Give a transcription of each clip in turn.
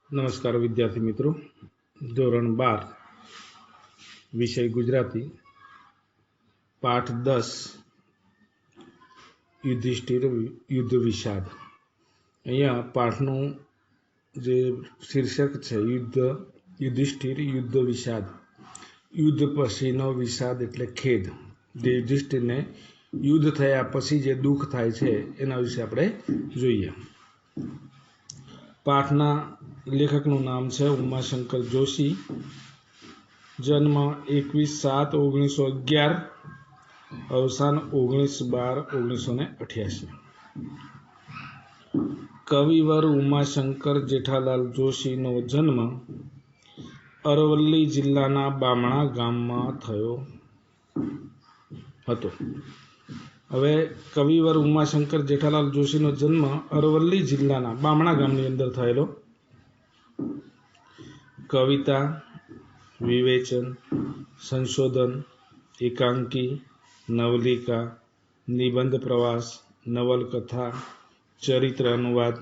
નમસ્કાર વિદ્યાર્થી મિત્રો, ધોરણ 12 વિષય ગુજરાતી, પાઠ 10 યુધિષ્ઠિર યુદ્ધ વિષાદ. અહીંયા પાઠનું જે શીર્ષક છે યુધિષ્ઠિર યુદ્ધ વિષાદ. યુદ્ધ પછીનો વિષાદ એટલે ખેદ. જે યુધિષ્ઠિરને યુદ્ધ થયા પછી જે દુઃખ થાય છે એના વિશે આપણે જોઈએ. પાઠના લેખકનું નામ છે ઉમાશંકર જોશી. જન્મ 21/7/1911, અવસાન 19/12/1988. કવિવર ઉમાશંકર જેઠાલાલ જોશીનો જન્મ અરવલ્લી જિલ્લાના બામણા ગામમાં થયો હતો. હવે કવિવર ઉમાશંકર જેઠાલાલ જોશીનો જન્મ અરવલ્લી જિલ્લાના બામણા ગામની અંદર થયેલો. કવિતા, વિવેચન, સંશોધન, એકાંકી, નવલિકા, નિબંધ પ્રવાસ, નવલકથા, ચરિત્ર અનુવાદ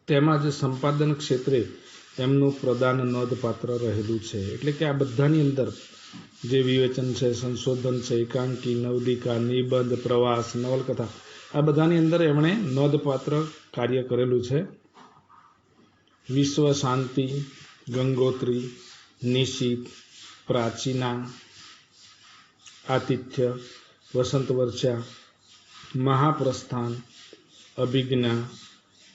તેમજ સંપાદન ક્ષેત્રે એમનું પ્રદાન નોંધપાત્ર રહેલું છે. એટલે કે આ બધાની અંદર જે વિવેચન છે, સંશોધન છે, એકાંકી, નવલિકા, નિબંધ પ્રવાસ, નવલકથા, આ બધાની અંદર એમણે નોંધપાત્ર કાર્ય કરેલું છે. વિશ્વ શાંતિ, ગંગોત્રી, નિશિત, પ્રાચીના, આતિથ્ય, વસંત વર્ષા, મહાપ્રસ્થાન, અભિજ્ઞા,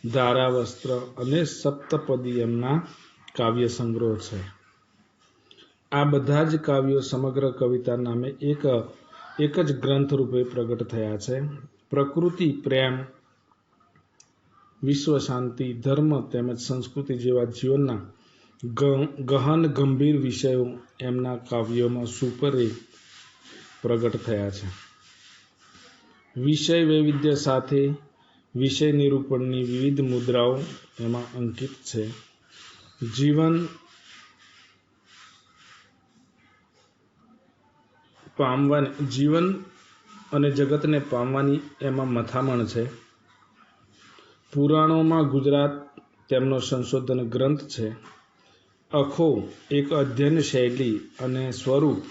ધારાવસ્ત્ર અને સપ્તપદી એમના કાવ્ય સંગ્રહ છે. આ બધા જ કાવ્યો સમગ્ર કવિતા નામે એક જ ગ્રંથ રૂપે પ્રગટ થયા છે. પ્રકૃતિ, પ્રેમ, વિશ્વ શાંતિ, ધર્મ તેમજ સંસ્કૃતિ જેવા જીવનના ગહન ગંભીર વિષયો એમના કાવ્યોમાં સુપરે પ્રગટ થયા છે. વિષય વૈવિધ્ય સાથે વિષય નિરૂપણની વિવિધ મુદ્રાઓ એમાં અંકિત છે. જીવન અને જગતને પામવાની એમાં મથામણ છે. પુરાણોમાં ગુજરાત તેમનો સંશોધન ગ્રંથ છે. અખો એક અધ્યયન શૈલી અને સ્વરૂપ,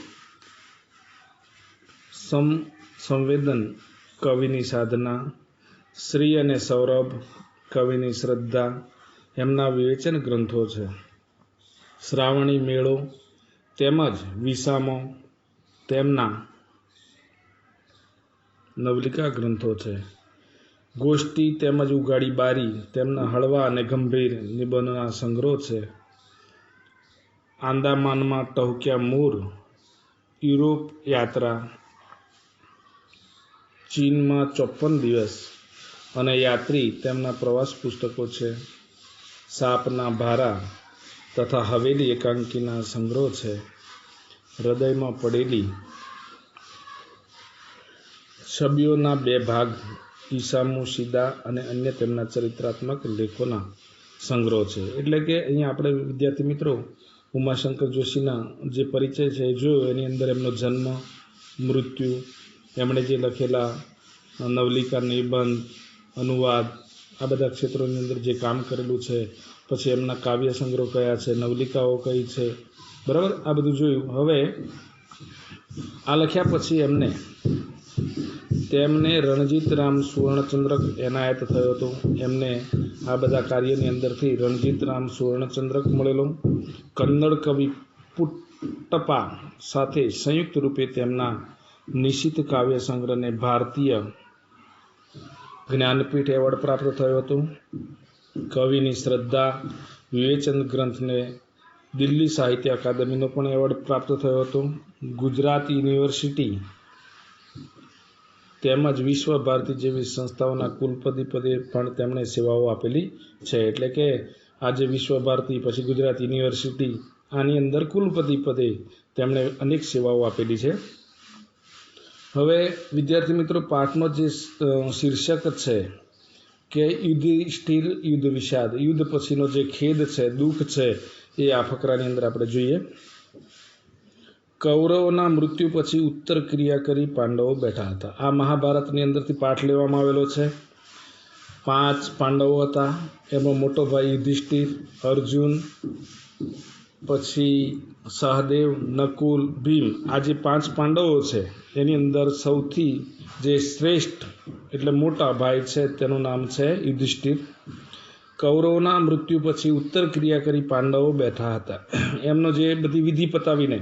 સંવેદન કવિની સાધના, શ્રી અને સૌરભ કવિની શ્રદ્ધા એમના વિવેચન ગ્રંથો છે. શ્રાવણી મેળો તેમજ વિસામો તેમના નવલિકા ગ્રંથો છે. ગોષ્ઠી તેમજ ઉગાડી બારી તેમના હળવા અને ગંભીર નિબંધોના સંગ્રહ છે. આંદામાનમાં ટહુક્યા મૂર, યુરોપ યાત્રા, ચીનમાં 54 દિવસ અને યાત્રી તેમના પ્રવાસ પુસ્તકો છે. સાપના ભારા તથા હવેલી એકાંકીના સંગ્રહ છે. હૃદયમાં પડેલી છબીઓના 2 ભાગ, ઈસામુ સીદા અને અન્ય તેમના ચરિત્રાત્મક લેખોના સંગ્રહ છે. એટલે કે અહીંયા આપણે વિદ્યાર્થી મિત્રો ઉમાશંકર જોશીના જે પરિચય છે એ જોયો. એની અંદર એમનો જન્મ, મૃત્યુ, એમણે જે લખેલા નવલિકા, નિબંધ, અનુવાદ, આ બધા ક્ષેત્રોની અંદર જે કામ કરેલું છે. પછી એમના કાવ્ય સંગ્રહ કયા છે, નવલિકાઓ કઈ છે, બરાબર, આ બધું જોયું. હવે આ લખ્યા પછી તેમને રણજીતરામ સુવર્ણચંદ્રક એનાયત થયો હતો. એમને આ બધા કાર્યની અંદરથી રણજીતરામ સુવર્ણચંદ્રક મળેલો. કન્નડ કવિ પુટ્ટપ્પા સાથે સંયુક્ત રૂપે તેમના નિશિત કાવ્ય સંગ્રહને ભારતીય જ્ઞાનપીઠ એવોર્ડ પ્રાપ્ત થયો હતો. કવિની શ્રદ્ધા વિવેચન ગ્રંથને દિલ્હી સાહિત્ય અકાદમીનો પણ એવોર્ડ પ્રાપ્ત થયો હતો. ગુજરાત યુનિવર્સિટી તેમજ વિશ્વ ભારતી જેવી સંસ્થાઓના કુલપતિ પદે પણ તેમણે સેવાઓ આપેલી છે. એટલે કે આજે વિશ્વ ભારતી, પછી ગુજરાત યુનિવર્સિટી, આની અંદર કુલપતિ પદે તેમણે અનેક સેવાઓ આપેલી છે. હવે વિદ્યાર્થી મિત્રો, પાઠનો જે શીર્ષક છે કે યુધિષ્ઠિર યુદ્ધ વિષાદ, યુદ્ધ પછીનો જે ખેદ છે, દુઃખ છે, એ આ ફકરાની અંદર આપણે જોઈએ. કૌરવોના મૃત્યુ પછી ઉત્તર ક્રિયા કરી પાંડવો બેઠા હતા. આ મહાભારતની અંદરથી પાઠ લેવામાં આવેલો છે. 5 પાંડવો હતા, એમાં મોટો ભાઈ યુધિષ્ઠિર, અર્જુન, પછી સહદેવ, નકુલ, ભીમ. આ જે 5 પાંડવો છે એની અંદર સૌથી જે શ્રેષ્ઠ એટલે મોટા ભાઈ છે તેનું નામ છે યુધિષ્ઠિર. કૌરવોના મૃત્યુ પછી ઉત્તર ક્રિયા કરી પાંડવો બેઠા હતા. એમનો જે બધી વિધિ પતાવીને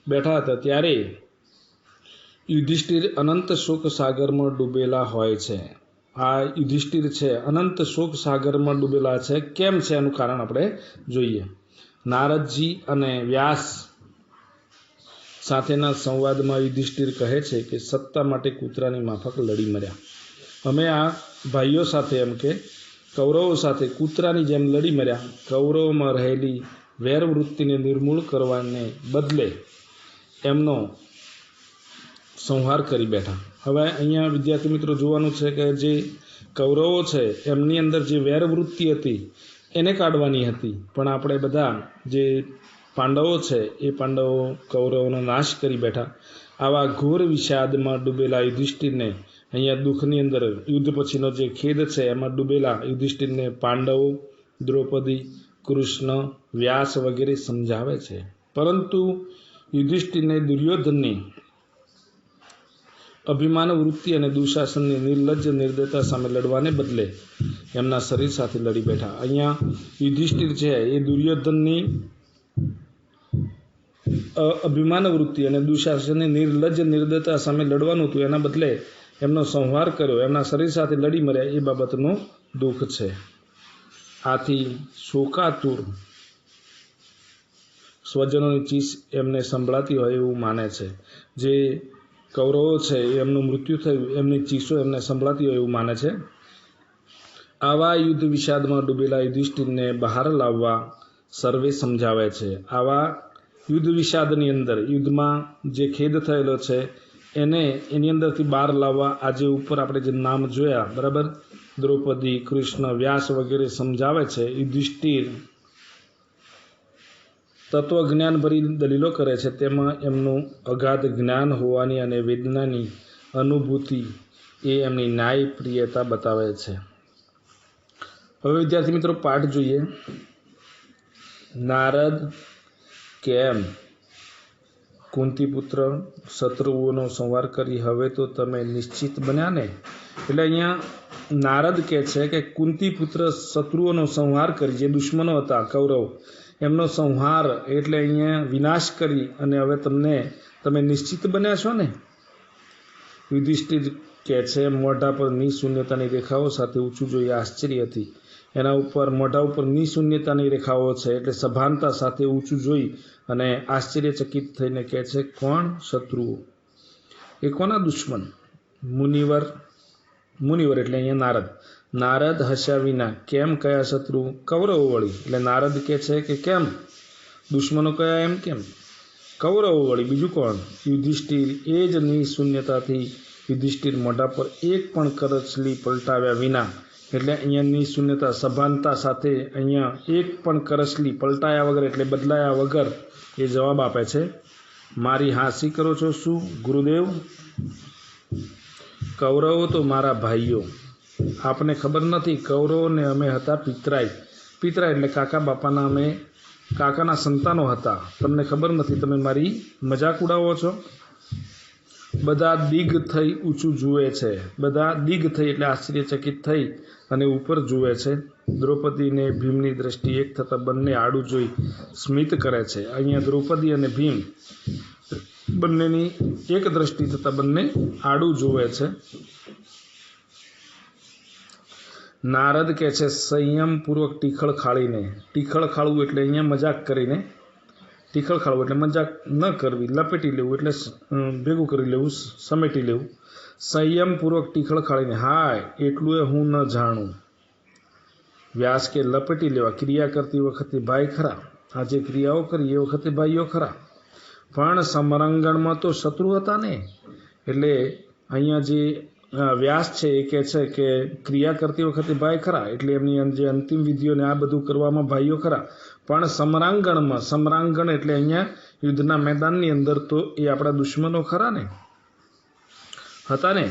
બેઠા હતા ત્યારે યુધિષ્ઠિર અનંત શોક સાગરમાં ડૂબેલા હોય છે. આ યુધિષ્ઠિર છે અનંત શોક સાગરમાં ડૂબેલા છે. કેમ છે એનું કારણ આપણે જોઈએ. નારદજી અને વ્યાસ સાથેના સંવાદમાં યુધિષ્ઠિર કહે છે કે સત્તા માટે કૂતરાની માફક લડી મર્યા. અમે આ ભાઈઓ સાથે એમ કે કૌરવો સાથે કૂતરાની જેમ લડી મર્યા. કૌરવોમાં રહેલી વેરવૃત્તિને નિર્મૂળ કરવાને બદલે એમનો સંહાર કરી બેઠા. હવે અહીંયા વિદ્યાર્થી મિત્રો જોવાનું છે કે જે કૌરવો છે એમની અંદર જે વેરવૃત્તિ હતી એને કાઢવાની હતી, પણ આપણે બધા જે પાંડવો છે એ પાંડવો કૌરવોનો નાશ કરી બેઠા. આવા ઘોર વિષાદમાં ડૂબેલા યુધિષ્ઠિરને અહીંયા દુઃખની અંદર યુદ્ધ પછીનો જે ખેદ છે એમાં ડૂબેલા યુધિષ્ઠિરને પાંડવો, દ્રૌપદી, કૃષ્ણ, વ્યાસ વગેરે સમજાવે છે. પરંતુ યુધિષ્ઠિરને દુર્યોધનની અભિમાન વૃત્તિ અને દુશાસનની નિર્લજ્જ નિર્દયતા સામે લડવાને બદલે એમના શરીર સાથે લડી બેઠા. અહીંયા યુધિષ્ઠિર છે એ દુર્યોધનની અભિમાન વૃત્તિ અને દુશાસનની નિર્લજ્જ નિર્દયતા સામે લડવાનું હતું, એના બદલે એમનો સંહાર કર્યો, એમના શરીર સાથે લડી મર્યા, એ બાબતનું દુઃખ છે. આથી શોકાતુર સ્વજનોની ચીસ એમને સંભળાતી હોય એવું માને છે. જે કૌરવો છે એમનું મૃત્યુ થયું, એમની ચીસો એમને સંભળાતી હોય એવું માને છે. આવા યુદ્ધ વિષાદમાં ડૂબેલા યુધિષ્ઠિરને બહાર લાવવા સર્વે સમજાવે છે. આવા યુદ્ધ વિષાદની અંદર યુદ્ધમાં જે ખેદ થયેલો છે એની અંદરથી બહાર લાવવા આજે ઉપર આપણે જે નામ જોયા બરાબર, દ્રૌપદી, કૃષ્ણ, વ્યાસ વગેરે સમજાવે છે. યુધિષ્ઠિર તત્વજ્ઞાનભરી દલીલો કરે છે, તેમાં એમનું અગાધ જ્ઞાન હોવાની અને વેદનાની અનુભૂતિ એ એમની ન્યાયપ્રિયતા બતાવે છે. હવે વિદ્યાર્થી મિત્રો પાઠ જોઈએ. નારદ કેમ કુંતીપુત્ર શત્રુઓનો સંહાર કરી હવે તો તમે નિશ્ચિત બન્યા ને. એટલે અહીંયા નારદ કહે છે કે કુંતીપુત્ર શત્રુઓનો સંહાર કરી, જે દુશ્મનો હતા કૌરવ એમનો સંહાર એટલે અહીંયા વિનાશ કરી અને હવે તમે નિશ્ચિત બન્યા છો ને. યુધિષ્ઠિર કહે છે મોઢા પર નિશૂન્યતાની રેખાઓ સાથે ઊંચું જોઈ આશ્ચર્ય હતી. એના ઉપર મોઢા ઉપર નિશૂન્યતાની રેખાઓ છે એટલે સભાનતા સાથે ઊંચું જોઈ અને આશ્ચર્યચકિત થઈને કહે છે કોણ શત્રુઓ, એ કોના દુશ્મન? મુનિવર એટલે અહીંયા નારદ હસ્યા વિના કેમ કયા શત્રુ? કૌરવો વળી. એટલે નારદ કહે છે કે કેમ દુશ્મનો કયા, એમ કેમ કૌરવો વળી, બીજું કોણ? યુધિષ્ઠિર એ જ નિશૂન્યતાથી યુધિષ્ઠિર મોઢા પર એક પણ કરચલી પલટાવ્યા વિના, એટલે અહીંયા નિશૂન્યતા સભાનતા સાથે અહીંયા એક પણ કરચલી પલટાયા વગર એટલે બદલાયા વગર એ જવાબ આપે છે મારી હાંસી કરો છો શું ગુરુદેવ? કૌરવો તો મારા ભાઈઓ, આપને ખબર નથી કૌરવોને અમે હતા પિતરાય એટલે કાકા બાપાના અમે કાકાના સંતાનો હતા, તમને ખબર નથી, તમે મારી મજાક ઉડાવો છો. બધા દિગ થઈ ઊંચું જુએ છે, બધા દિગ થઈ એટલે આશ્ચર્યચકિત થઈ અને ઉપર જુએ છે. દ્રૌપદીને ભીમની દ્રષ્ટિ એક થતાં બંને આડું જોઈ સ્મિત કરે છે. અહીંયા દ્રૌપદી અને ભીમ બંનેની એક દ્રષ્ટિ થતાં બંને આડું જુએ છે. નારદ કહે છે સંયમપૂર્વક ટીખળ ખાળવું એટલે અહીંયા મજાક કરીને, ટીખળ ખાળવું એટલે મજાક ન કરવી, લપેટી લેવું એટલે ભેગું કરી લેવું, સમેટી લેવું. સંયમપૂર્વક ટીખળ ખાળીને હાય એટલું એ હું ન જાણું. વ્યાસ કે લપેટી લેવા ક્રિયા કરતી વખતે ભાઈ ખરા, આ જે ક્રિયાઓ કરી એ વખતે ભાઈઓ ખરા, પણ સમરાંગણમાં તો શત્રુ હતા ને. એટલે અહીંયા જે વ્યાસ છે એ કહે છે કે ક્રિયા કરતી વખતે ભાઈ ખરા, એટલે એમની જે અંતિમ વિધિઓને આ બધું કરવામાં ભાઈઓ ખરા, પણ સમરાંગણ એટલે અહીંયા યુદ્ધના મેદાનની અંદર તો એ આપણા દુશ્મનો ખરા ને, હતા ને.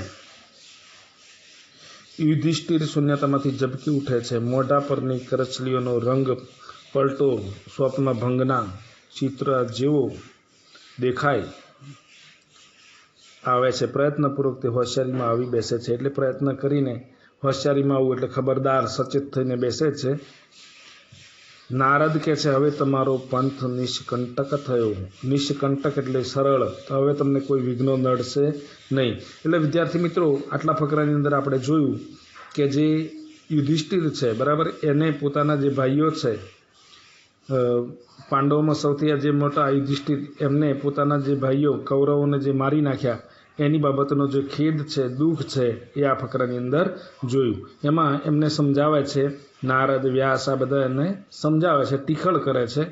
યુધિષ્ઠિર શૂન્યતામાંથી ઝબકી ઉઠે છે. મોઢા પરની કરચલીઓનો રંગ પલટો સ્વપ્નભંગના ચિત્ર જેવો દેખાય આવે છે. પ્રયત્નપૂર્વક તે હોશિયારીમાં આવી બેસે છે. એટલે પ્રયત્ન કરીને હોશિયારીમાં આવવું એટલે ખબરદાર સચેત થઈને બેસે છે. નારદ કહે છે, હવે તમારો પંથ નિષ્કંટક થયો. નિષ્કંટક એટલે સરળ. તો હવે તમને કોઈ વિઘ્નો નડશે નહીં. એટલે વિદ્યાર્થી મિત્રો, આટલા ફકરાની અંદર આપણે જોયું કે જે યુધિષ્ઠિર છે, બરાબર, એને પોતાના જે ભાઈઓ છે, પાંડવોમાં સૌથી જે મોટા યુધિષ્ઠિર, એમને પોતાના જે ભાઈઓ કૌરવોને જે મારી નાખ્યા એની બાબતનો જે ખેદ છે, દુઃખ છે, એ આ ફકરાની અંદર જોયું. એમાં એમને સમજાવે છે, નારદ, વ્યાસ આ બધા એને સમજાવે છે, ટીખળ કરે છે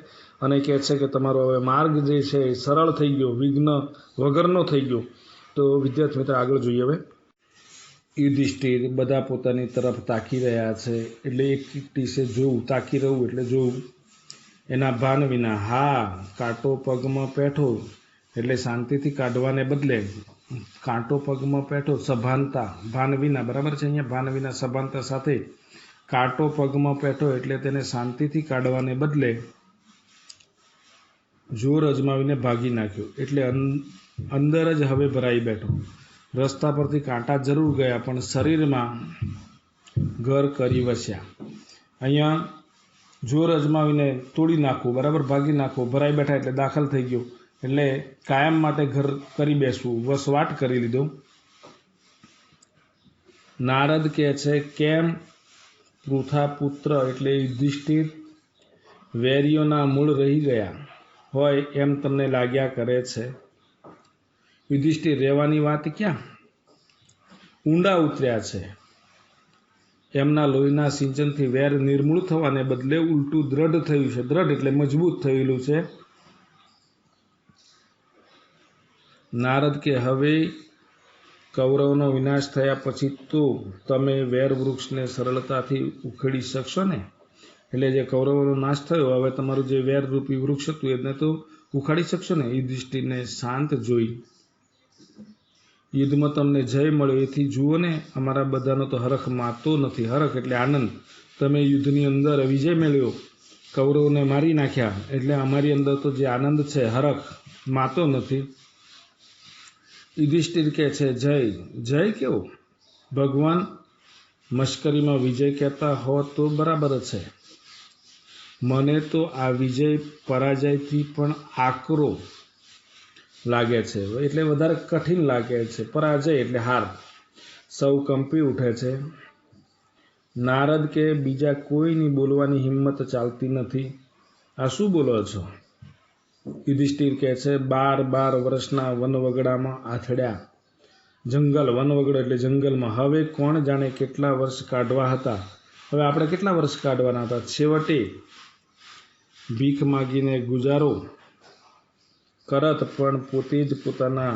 અને કહે છે કે તમારો હવે માર્ગ જે છે એ સરળ થઈ ગયો, વિઘ્ન વગરનો થઈ ગયો. તો વિદ્યાર્થી મિત્ર આગળ જોઈએ. હવે યુધિષ્ઠિર બધા પોતાની તરફ તાકી રહ્યા છે. એટલે એક ટીસે જોવું, તાકી રહવું એટલે જોવું. એના ભાન વિના, હા, કાંટો પગમાં પેઠો એટલે શાંતિથી કાઢવાને બદલે કાંટો પગમાં પેઠો, સભાનતા, ભાન વિના, બરાબર છે, અહીંયા ભાન વિના સભાનતા સાથે કાંટો પગમાં પેઠો એટલે તેને શાંતિથી કાઢવાને બદલે જોર અજમાવીને ભાગી નાખ્યો. એટલે અંદર જ હવે ભરાઈ બેઠો. રસ્તા પરથી કાંટા જરૂર ગયા પણ શરીરમાં ઘર કરી વસ્યા. અહીંયા જોર અજમાવીને તોડી નાખવું, બરાબર, ભાગી નાખવું, ભરાઈ બેઠા એટલે દાખલ થઈ ગયો. એટલે કાયમ માટે ઘર કરી બેસવું, વસવાટ કરી લીધો. નારદ કહે છે, કેમ પૃથા પુત્ર એટલે યુધિષ્ઠિર વેરીઓના મૂળ રહી ગયા હોય એમ તમને લાગ્યા કરે છે. યુધિષ્ઠિર રહેવાની વાત ક્યાં, ઊંડા ઉતર્યા છે. એમના લોહીના સિંચનથી વેર નિર્મૂળ થવાને બદલે ઉલટું દ્રઢ થયું છે. દ્રઢ એટલે મજબૂત થયેલું છે. નારદ કે હવે કૌરવનો વિનાશ થયા પછી તો તમે વેર વૃક્ષને સરળતાથી ઉખેડી શકશો ને. એટલે જે કૌરવોનો નાશ થયો, હવે તમારું જે વેરરૂપી વૃક્ષ હતું એને તો ઉખાડી શકશો ને. યુધિષ્ઠિરને શાંત જોઈ, યુદ્ધમાં તમને જય મળ્યો એથી જુઓ ને, અમારા બધાનો તો હરખ માતો નથી. હરખ એટલે આનંદ. તમે યુદ્ધની અંદર વિજય મેળવ્યો, કૌરવોને મારી નાખ્યા, એટલે અમારી અંદર તો જે આનંદ છે, હરખ માતો નથી. યુધિષ્ઠિર કહે છે, જય જય કેવો, ભગવાન મશ્કરીમાં વિજય કહેતા હો તો બરાબર છે. મને તો આ વિજય પરાજયથી પણ આકરો લાગે છે, એટલે વધારે કઠિન લાગે છે. પરાજય એટલે હાર. સૌ કંપી ઉઠે છે. નારદ કે બીજા કોઈની બોલવાની હિંમત ચાલતી નથી. આ શું બોલો છો? યુધિષ્ઠિર કહે છે, 12 વર્ષના વનવગડામાં આથડ્યા. જંગલ, વનવગડો એટલે જંગલમાં. હવે કોણ જાણે કેટલા વર્ષ કાઢવા હતા. હવે આપણે કેટલા વર્ષ કાઢવાના હતા. છેવટે ભીખ માગીને ગુજારો કરત, પણ પોતે જ પોતાના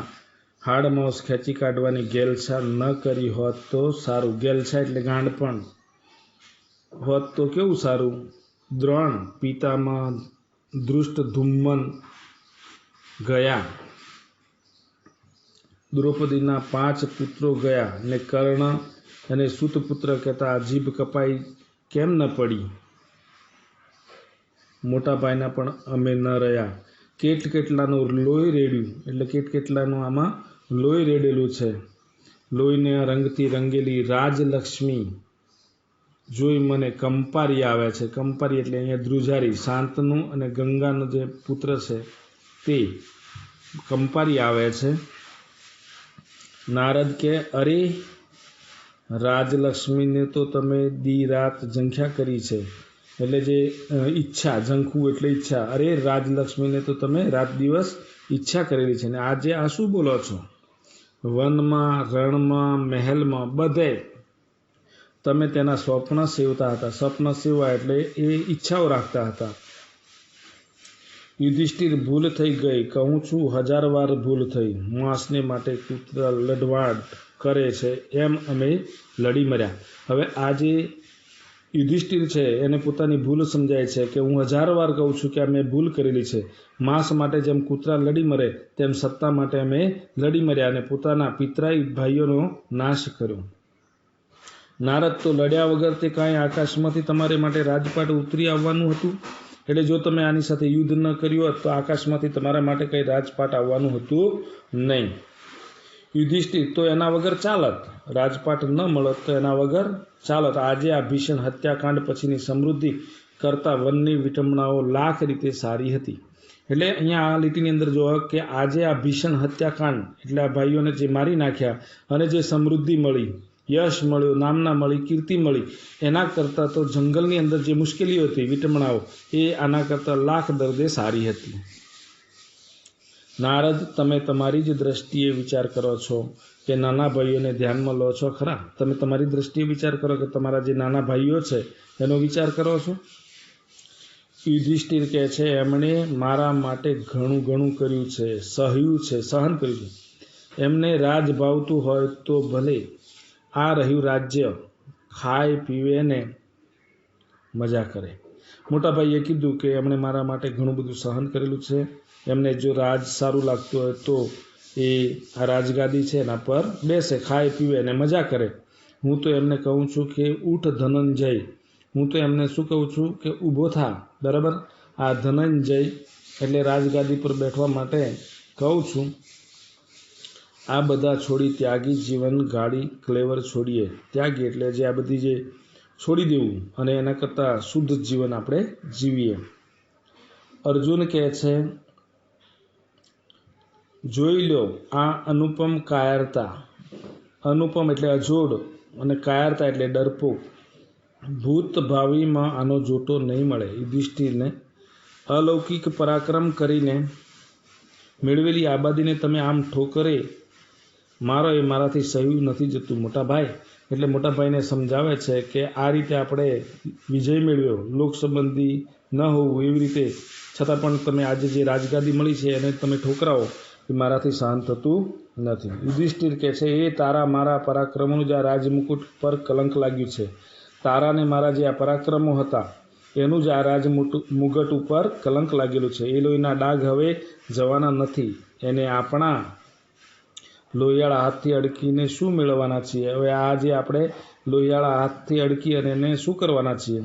હાડમાંસ ખેંચી કાઢવાની ગેલછા ન કરી હોત તો સારું. ગેલછા એટલે ગાંડપણ હોત તો કેવું સારું. દ્રોણ, પિતામહ, ધૃષ્ટદ્યુમ્ન ગયા, દ્રૌપદીના 5 પુત્રો ગયા, ને કર્ણ અને સુતપુત્ર કહેતા જીભ કપાઈ કેમ ન પડી. મોટા ભાઈના પણ અમે ન રહ્યા. કેટલાનું લોહી રેડ્યું, એટલે કેટલાનું આમાં લોહી રેડેલું છે. લોહીને રંગથી રંગેલી રાજલક્ષ્મી જોઈ મને કંપારી આવે છે. કંપારી એટલે અહીંયા ધ્રુજારી, શાંતનું અને ગંગાનો જે પુત્ર છે તે કંપારી આવે છે. નારદ કે, અરે રાજલક્ષ્મીને તો તમે દી રાત ઝંખ્યા કરી છે. એટલે જે ઈચ્છા, ઝંખવું એટલે ઈચ્છા. અરે રાજલક્ષ્મીને તો તમે રાત દિવસ ઈચ્છા કરેલી છે. ને આજે આ શું બોલો છો? વનમાં, રણમાં, મહેલમાં બધે તમે તેના સ્વપ્ન સેવતા હતા. સ્વપ્ન સેવા એટલે એ ઈચ્છાઓ રાખતા હતા. યુધિષ્ઠિર, ભૂલ થઈ ગઈ, કહું છું 1000 વાર ભૂલ થઈ. માંસને માટે કૂતરા લડવાડ કરે છે એમ અમે લડી મર્યા. હવે આ જે યુધિષ્ઠિર છે એને પોતાની ભૂલ સમજાય છે કે હું 1000 વાર કહું છું કે અમે ભૂલ કરેલી છે. માંસ માટે જેમ કૂતરા લડી મરે તેમ સત્તા માટે અમે લડી મર્યા અને પોતાના પિતરાઈ ભાઈઓનો નાશ કર્યો. નારદ તો લડ્યા વગર તે કાંઈ આકાશમાંથી તમારે માટે રાજપાટ ઉતરી આવવાનું હતું? એટલે જો તમે આની સાથે યુદ્ધ ન કર્યું હોત તો આકાશમાંથી તમારા માટે કંઈ રાજપાટ આવવાનું હતું નહીં. યુધિષ્ઠિર તો એના વગર ચાલત, રાજપાટ ન મળત તો એના વગર ચાલત. આજે આ ભીષણ હત્યાકાંડ પછીની સમૃદ્ધિ કરતાં વનની વિટંબણાઓ લાખ રીતે સારી હતી. એટલે અહીંયા આ લીટીની અંદર જોવા કે આજે આ ભીષણ હત્યાકાંડ એટલે આ ભાઈઓને જે મારી નાખ્યા અને જે સમૃદ્ધિ મળી, યશ મળ્યો, નામના મળી, કીર્તિ મળી, એના કરતાં તો જંગલની અંદર જે મુશ્કેલીઓ હતી, વિટંબણાઓ, એ આના કરતાં લાખ દરદે સારી હતી. નારદ, તમે તમારી જ દ્રષ્ટિએ વિચાર કરો છો કે નાના ભાઈઓને ધ્યાનમાં લો છો ખરા? તમે તમારી દ્રષ્ટિએ વિચાર કરો કે તમારા જે નાના ભાઈઓ છે એનો વિચાર કરો છો? યુધિષ્ઠિર કહે છે, એમણે મારા માટે ઘણું કર્યું છે, સહ્યું છે, સહન કર્યું છે. એમને રાજ ભાવતું હોય તો ભલે, આ રહ્યું રાજ્ય, ખાય પીવે ને મજા કરે. મોટા ભાઈએ કીધું કે એમણે મારા માટે ઘણું બધું સહન કરેલું છે. એમને જો રાજ સારું લાગતું હોય તો એ આ રાજગાદી છે એના પર બેસે, ખાય પીવે અને મજા કરે. હું તો એમને કહું છું કે ઉઠ ધનંજય. હું તો એમને શું કહું છું કે ઊભો થા, બરાબર? આ ધનંજય એટલે રાજગાદી પર બેઠવા માટે કહું છું. આ બધા છોડી ત્યાગી જીવન ગાડી ક્લેવર છોડીએ. ત્યાગી એટલે જે આ બધી જે છોડી દેવું અને એના કરતાં શુદ્ધ જીવન આપણે જીવીએ. અર્જુન કહે છે, જોઈ લો આ અનુપમ કાયરતા. અનુપમ એટલે અજોડ અને કાયરતા એટલે ડરપોક. ભૂત ભાવિમાં આનો જોટો નહીં મળે. યુધિષ્ઠિરને અલૌકિક પરાક્રમ કરીને મેળવેલી આબાદીને તમે આમ ઠોકરે મારો, એ મારાથી સહ્યું નથી જતું. મોટા ભાઈ એટલે મોટા ભાઈને સમજાવે છે કે આ રીતે આપણે વિજય મેળવ્યો, લોક સંબંધી ન હોવું એવી રીતે, છતાં પણ તમે આજે જે રાજગાદી મળી છે એને તમે ઠોકરાવો, એ મારાથી સહન થતું નથી. યુધિષ્ઠિર કહે છે, એ તારા મારા પરાક્રમોનું જે આ રાજમુકુટ પર કલંક લાગ્યું છે, તારાને મારા જે આ પરાક્રમો હતા એનું જ આ મુગટ ઉપર કલંક લાગેલું છે. એ લોહીના ડાઘ હવે જવાના નથી. એને આપણા લોહિયાળા હાથથી અડકીને શું મેળવવાના છીએ? હવે આ જે આપણે લોહિયાળા હાથથી અડકી અને એને શું કરવાના છીએ?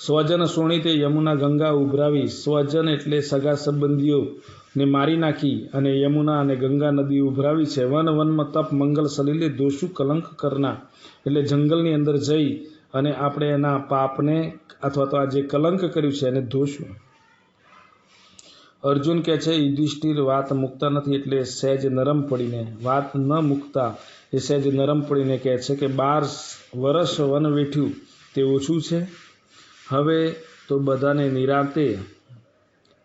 સ્વજન શોણિતે યમુના ગંગા ઉભરાવી. સ્વજન એટલે સગા સંબંધીઓને મારી નાખી અને યમુના અને ગંગા નદી ઉભરાવી છે. વનમાં તપ મંગલ સલીલે દોષુ કલંક કરના. એટલે જંગલની અંદર જઈ અને આપણે એના પાપને અથવા તો આ જે કલંક કર્યું છે એને ધોશું. અર્જુન કહે છે, યુધિષ્ઠિર વાત મૂકતા નથી એટલે સહેજ નરમ પડીને, વાત ન મૂકતા એ સહેજ નરમ પડીને કહે છે કે 12 વર્ષ વન વેઠ્યું તે ઓછું છે? હવે તો બધાને નિરાંતે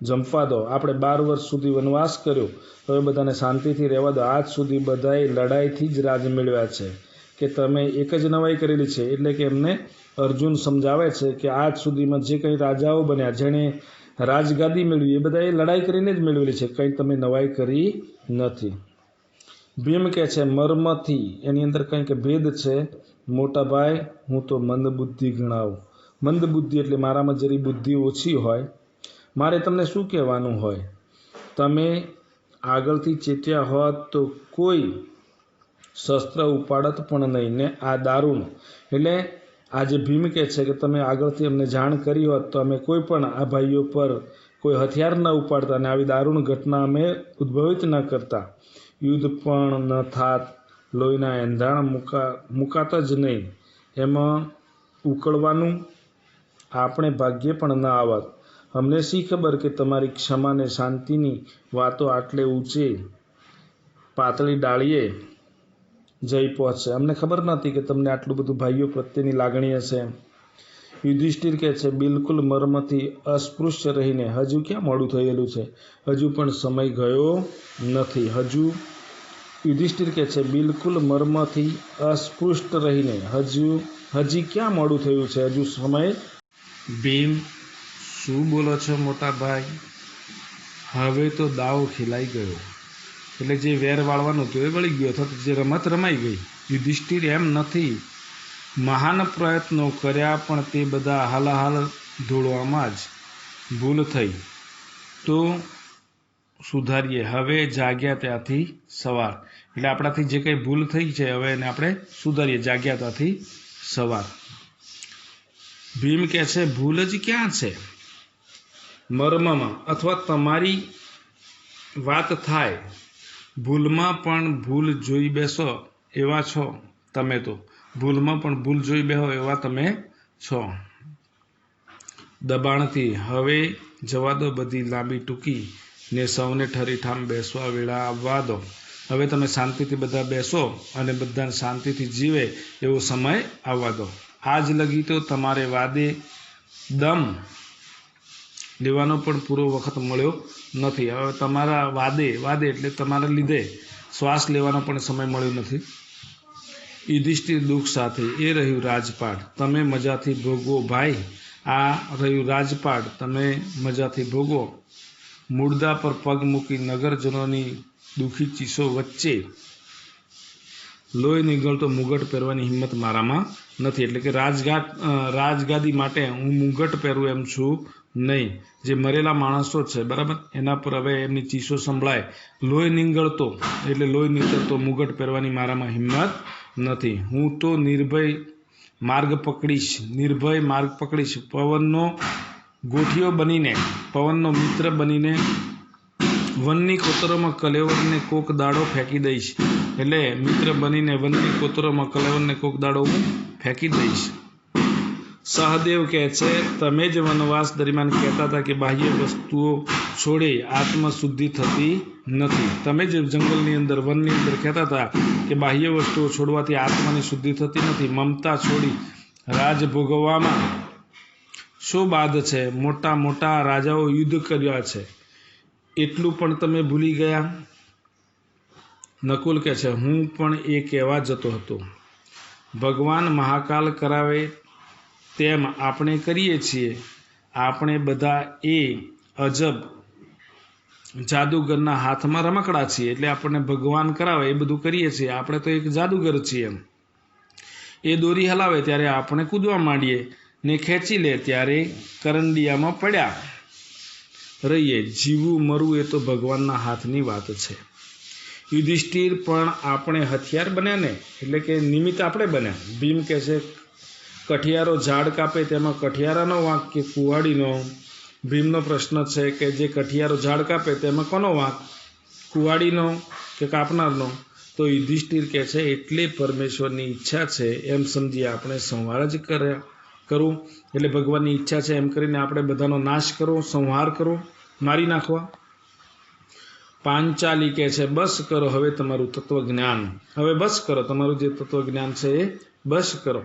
જંપવા દો. આપણે 12 વર્ષ સુધી વનવાસ કર્યો, હવે બધાને શાંતિથી રહેવા દો. આજ સુધી બધાએ લડાઈથી જ રાજ મેળવ્યા છે કે તમે એક જ નવાઈ કરેલી છે? એટલે કે એમને અર્જુન સમજાવે છે કે આજ સુધીમાં જે કંઈ રાજાઓ બન્યા, જેણે રાજગાદી મેળવી, એ બધાએ લડાઈ કરીને જ મેળવેલી છે, કંઈ તમે નવાઈ કરી નથી. ભીમ કહે છે, મર્મથી એની અંદર કંઈક ભેદ છે મોટા ભાઈ, હું તો મંદબુદ્ધિ ગણાવું. મંદબુદ્ધિ એટલે મારામાં જરી બુદ્ધિ ઓછી હોય. મારે તમને શું કહેવાનું હોય? તમે આગળથી ચેત્યા હોત તો કોઈ શસ્ત્ર ઉપાડત પણ નહીં ને આ દારૂણ. એટલે આજે ભીમ કહે છે કે તમે આગળથી અમને જાણ કરી હોત તો અમે કોઈ પણ આ ભાઈઓ પર કોઈ હથિયાર ન ઉપાડતા અને આવી દારૂણ ઘટના અમે ઉદ્ભવિત ન કરતા. યુદ્ધ પણ ન થાત, લોહીના એંધાણ મુકાત જ નહીં, એમાં ઉકળવાનું આપણે ભાગ્યે પણ ન આવત. અમને શી ખબર કે તમારી ક્ષમાને શાંતિની વાતો આટલે ઊંચે પાતળી ડાળીએ જઈ પહોંચશે. અમને ખબર નહોતી કે તમને આટલું બધું ભાઈઓ પ્રત્યેની લાગણી હશે. યુધિષ્ઠિર કહે છે, બિલકુલ મર્મથી અસ્પૃશ્ય રહીને હજુ ક્યાં મોડું થયેલું છે? હજુ પણ સમય ગયો નથી. યુધિષ્ઠિર કહે છે, બિલકુલ મર્મથી અસ્પૃષ્ટ રહીને હજી ક્યાં મોડું થયું છે? હજુ સમય. ભીમ, શું બોલો છો મોટા ભાઈ? હવે તો દાવ ખેલાઈ ગયો. એટલે જે વેર વાળવાનું હતું એ વળી ગયો, અથવા જે રમત રમાઈ ગઈ. યુધિષ્ઠિર, એમ નથી. મહાન પ્રયત્નો કર્યા પણ તે બધા હાલાહાલ ધોળવામાં જ ભૂલ થઈ. તો સુધારીએ. હવે જાગ્યા ત્યાંથી સવાર, એટલે આપણાથી જે કંઈ ભૂલ થઈ છે હવે એને આપણે સુધારીએ. જાગ્યા ત્યાંથી સવાર. ભીમ કહે છે ભૂલ જ ક્યાં છે? મર્મમાં અથવા તમારી વાત થાય ભૂલમાં પણ ભૂલ જોઈ બેસો એવા છો તમે તો. ભૂલમાં પણ ભૂલ જોઈ બેહો એવા તમે છો. દબાણથી હવે જવા દો બધી લાંબી ટૂંકી ને સૌને ઠરીઠામ બેસવા વેળા આવવા દો. હવે તમે શાંતિથી બધા બેસો અને બધાને શાંતિથી જીવે એવો સમય આવવા દો. આજ લગી તો તમારે વાદે દમ લેવાનો પણ પૂરો વખત મળ્યો નથી. હવે તમારા વાદે એટલે તમારા લીધે શ્વાસ લેવાનો પણ સમય મળ્યો નથી. યુધિષ્ઠિર દુઃખ સાથે એ રહ્યું રાજપાટ તમે મજાથી ભોગવો ભાઈ. આ રહ્યું રાજપાટ તમે મજાથી ભોગવો. મૂળદા પર પગ મૂકી નગરજનોની દુઃખી ચીસો વચ્ચે લોહી નીકળતો મુગટ પહેરવાની હિંમત મારામાં નથી. એટલે કે રાજગાદી માટે હું મુગટ પહેરું એમ છું નહીં. જે મરેલા માણસો છે બરાબર, એના પર હવે એમની ચીસો સંભળાય. લોહી નીકળતો મુગટ પહેરવાની મારામાં હિંમત નથી. હું તો નિર્ભય માર્ગ પકડીશ. પવનનો ગોઠિયો બનીને, પવનનો મિત્ર બનીને વનની કોતરોમાં કલેવરને કોક દાડો ફેંકી દઈશ. એટલે મિત્ર બનીને વનની કોતરોમાં કલેવરને કોક દાડો હું ફેંકી દઈશ. સહદેવ કહે છે તમે જ વનવાસ દરમિયાન કહેતા હતા કે બાહ્ય વસ્તુઓ છોડે આત્મશુદ્ધિ થતી નથી. તમે જ જંગલની અંદર વનની અંદર કહેતા હતા કે બાહ્ય વસ્તુઓ છોડવાથી આત્માની શુદ્ધિ થતી નથી. મમતા છોડી રાજ ભોગવવામાં શું બાદ છે? મોટા મોટા રાજાઓ યુદ્ધ કર્યા છે, એટલું પણ તમે ભૂલી ગયા. નકુલ કહે છે હું પણ એ કહેવા જતો હતો. ભગવાન મહાકાલ કરાવે તેમ આપણે કરીએ છીએ. આપણે બધા એ અજબ જાદુગરના હાથમાં રમકડા છીએ. એટલે આપણને ભગવાન કરાવે એ બધું કરીએ છીએ. આપણે તો એક જાદુગર છીએ. એ દોરી હલાવે ત્યારે આપણે કૂદવા માંડીએ ને ખેંચી લે ત્યારે કરંડિયામાં પડ્યા રહીએ. જીવવું મરવું એ તો ભગવાનના હાથની વાત છે. યુધિષ્ઠિર પણ આપણે હથિયાર બન્યા ને, એટલે કે નિમિત્ત આપણે બન્યા. ભીમ કહે છે કઠિયારો ઝાડ કાપે તેમાં કઠિયારાનો વાંક કે કુહાડીનો? ભીમનો પ્રશ્ન છે કે જે કઠિયારો ઝાડ કાપે તેમાં કોનો વાંક? કુહાડીનો કે કાપનારનો? તો યુધિષ્ઠિર કહે છે એટલે પરમેશ્વરની ઈચ્છા છે એમ સમજી આપણે સંહાર જ કરવું. એટલે ભગવાનની ઈચ્છા છે એમ કરીને આપણે બધાનો નાશ કરવો, સંહાર કરવો, મારી નાખવા. પાંચાલી કહે છે બસ કરો હવે તમારું તત્વજ્ઞાન. હવે બસ કરો, તમારું જે તત્વજ્ઞાન છે એ બસ કરો.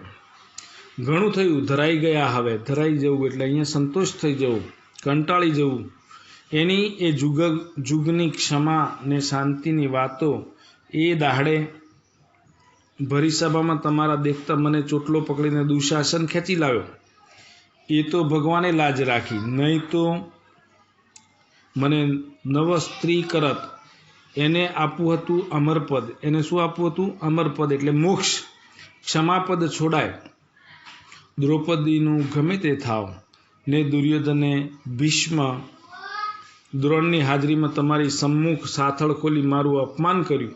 ઘણું થયું, ધરાઈ ગયા. હવે ધરાઈ જવું એટલે અહીંયા સંતોષ થઈ જવું, કંટાળી જવું. એની એ જુગની ક્ષમા ને શાંતિની વાતો એ દાહડે ભરી સભામાં તમારા દેખતા મને ચોટલો પકડીને દુશાસન ખેંચી લાવ્યો. એ તો ભગવાને લાજ રાખી, નહીં તો મને નવ સ્ત્રી કરત. એને આપવું હતું અમરપદ. એને શું આપવું હતું? અમરપદ એટલે મોક્ષ. ક્ષમાપદ છોડાય. દ્રૌપદીનું ગમે તે થાવ ને દુર્યોધને ભીષ્મ દ્રોણની હાજરીમાં તમારી સમ્મુખ સાથળ ખોલી મારું અપમાન કર્યું.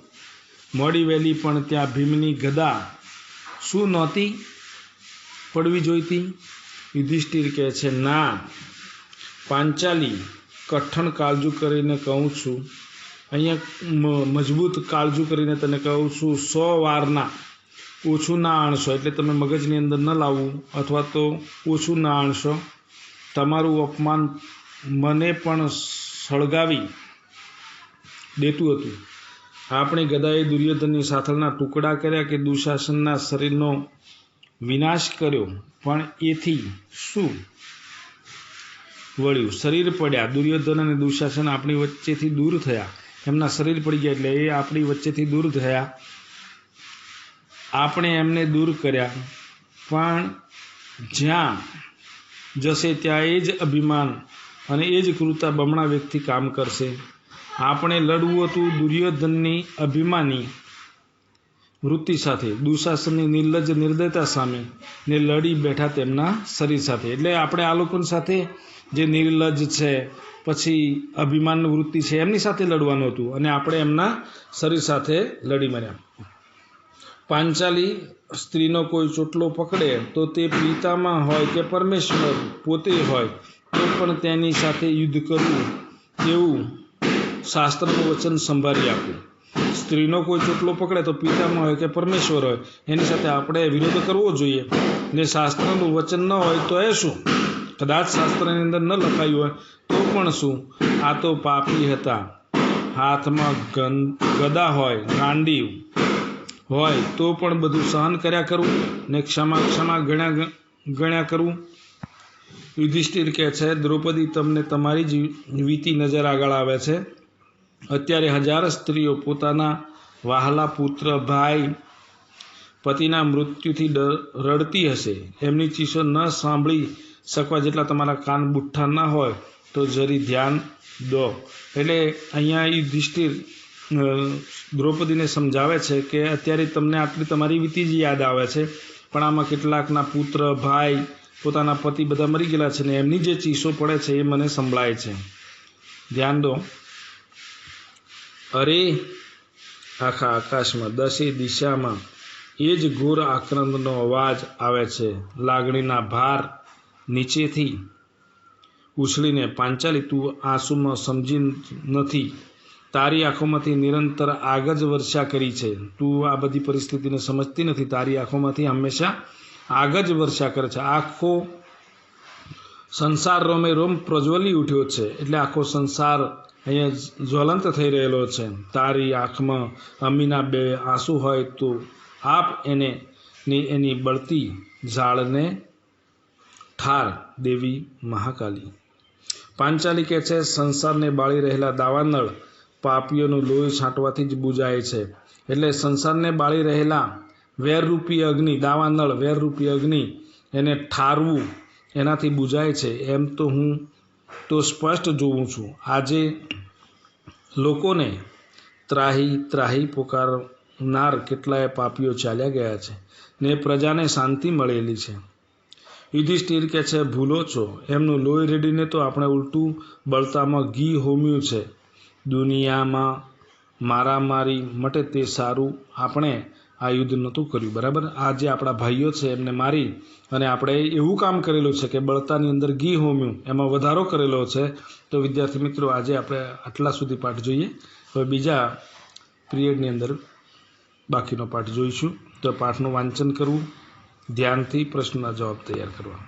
મોડી વહેલી પણ ત્યાં ભીમની ગદા શું નહોતી પડવી જોઈતી? યુધિષ્ઠિર કહે છે ના પાંચાલી, કઠણ કાળજુ કરીને કહું છું. અહીંયા મજબૂત કાળજુ કરીને તને કહું છું, 100 વારના ઓછું ના આણશો. એટલે તમે મગજની અંદર ન લાવવું અથવા તો ઓછું ના આણશો. તમારું અપમાન મને પણ સળગાવી દેતું હતું. આપણી ગદાએ દુર્યોધનની સાથળના ટુકડા કર્યા કે દુશાસનના શરીરનો વિનાશ કર્યો, પણ એથી શું વળ્યું? શરીર પડ્યા. દુર્યોધન અને દુશાસન આપણી વચ્ચેથી દૂર થયા. એમના શરીર પડી ગયા એટલે એ આપણી વચ્ચેથી દૂર થયા. આપણે એમને દૂર કર્યા. પણ જ્યાં જશે ત્યાં એ જ અભિમાન અને એ જ ક્રૂરતા બમણા વ્યક્તિ કામ કરશે. આપણે લડવું હતું દુર્યોધનની અભિમાની વૃત્તિ સાથે દુશાસનની નિર્લજ્જ નિર્દયતા સામે ને લડી બેઠા તેમના શરીર સાથે. એટલે આપણે આ લોકો સાથે જે નિર્લજ્જ છે, પછી અભિમાન વૃત્તિ છે, એમની સાથે લડવાનું હતું અને આપણે એમના શરીર સાથે લડી મર્યા. પાંચાલી સ્ત્રીનો કોઈ ચોટલો પકડે તો તે પિતામાં હોય કે પરમેશ્વર પોતે હોય તો પણ તેની સાથે યુદ્ધ કરવું એવું શાસ્ત્રનું વચન સંભાળી આપવું. સ્ત્રીનો કોઈ ચોટલો પકડે તો પિતામાં હોય કે પરમેશ્વર હોય એની સાથે આપણે વિરોધ કરવો જોઈએ. ને શાસ્ત્રનું વચન ન હોય તો એ શું? કદાચ શાસ્ત્રની અંદર ન લખાયું હોય તો પણ શું? આ તો પાપી હતા. હાથમાં ગદા હોય, ગાંડી હોય તો પણ બધું સહન કર્યા કરવું ને ક્ષમા ગણ્યા કરવું. યુધિષ્ઠિર કહે છે, દ્રૌપદી તમને તમારી જ વીતી નજર આગળ આવે છે. અત્યારે હજારો સ્ત્રીઓ પોતાના વહાલા પુત્ર, ભાઈ, પતિના મૃત્યુથી રડતી હશે. એમની ચીસો ન સાંભળી શકવા જેટલા તમારા કાન બુઠ્ઠા ન હોય તો જરી ધ્યાન દો. એટલે અહીંયા યુધિષ્ઠિર દ્રૌપદીને સમજાવે છે કે અત્યારે તમને આટલી તમારી વીતી જ યાદ આવે છે, પણ આમાં કેટલાકના પુત્ર, ભાઈ, પોતાના પતિ બધા મરી ગયેલા છે ને એમની જે ચીસો પડે છે એ મને સંભળાય છે. ધ્યાન દો. અરે આખા આકાશમાં 10 દિશામાં એ જ ઘોર આક્રંદનો અવાજ આવે છે. લાગણીના ભાર નીચેથી ઉછળીને, પાંચાલી તું આંસુમાં સમજી નથી. તારી આંખોમાંથી નિરંતર આગ જ વર્ષા કરી છે. તું આ બધી પરિસ્થિતિને સમજતી નથી. તારી આંખોમાંથી હંમેશા આગ જ વર્ષા કરે છે. આખો સંસાર રોમે રોમ પ્રજ્વલી ઉઠ્યો છે. એટલે આખો સંસાર અહીંયા જ્વલંત થઈ રહેલો છે. તારી આંખમાં અમીના 2 આંસુ હોય તો આપ એની બળતી ઝાળને ઠાર દેવી મહાકાલી. પાંચાલી કહે છે, સંસારને બાળી રહેલા દાવાનળ પાપીઓનું લોહી છાંટવાથી જ બુજાય છે. એટલે સંસારને બાળી રહેલા વેરરૂપી અગ્નિ, દાવાનળ વેરરૂપી અગ્નિ, એને ઠારવું એનાથી બુજાય છે. એમ તો હું તો સ્પષ્ટ જોઉં છું. આજે લોકોને ત્રાહી ત્રાહી પોકારનાર કેટલાય પાપીઓ ચાલ્યા ગયા છે ને પ્રજાને શાંતિ મળેલી છે. યુધિષ્ઠિર કહે છે, ભૂલો છો. એમનું લોહી રેડીને તો આપણે ઉલટું બળતામાં ઘી હોમ્યું છે. દુનિયામાં મારામારી મટે તે સારું આપણે આ યુદ્ધ નહોતું કર્યું. બરાબર? આ જે આપણા ભાઈઓ છે એમને મારી અને આપણે એવું કામ કરેલું છે કે બળતાની અંદર ઘી હોમ્યું, એમાં વધારો કરેલો છે. તો વિદ્યાર્થી મિત્રો, આજે આપણે આટલા સુધી પાઠ જોઈએ. હવે બીજા પિરિયડની અંદર બાકીનો પાઠ જોઈશું. તો પાઠનું વાંચન કરવું, ધ્યાનથી પ્રશ્નના જવાબ તૈયાર કરવા.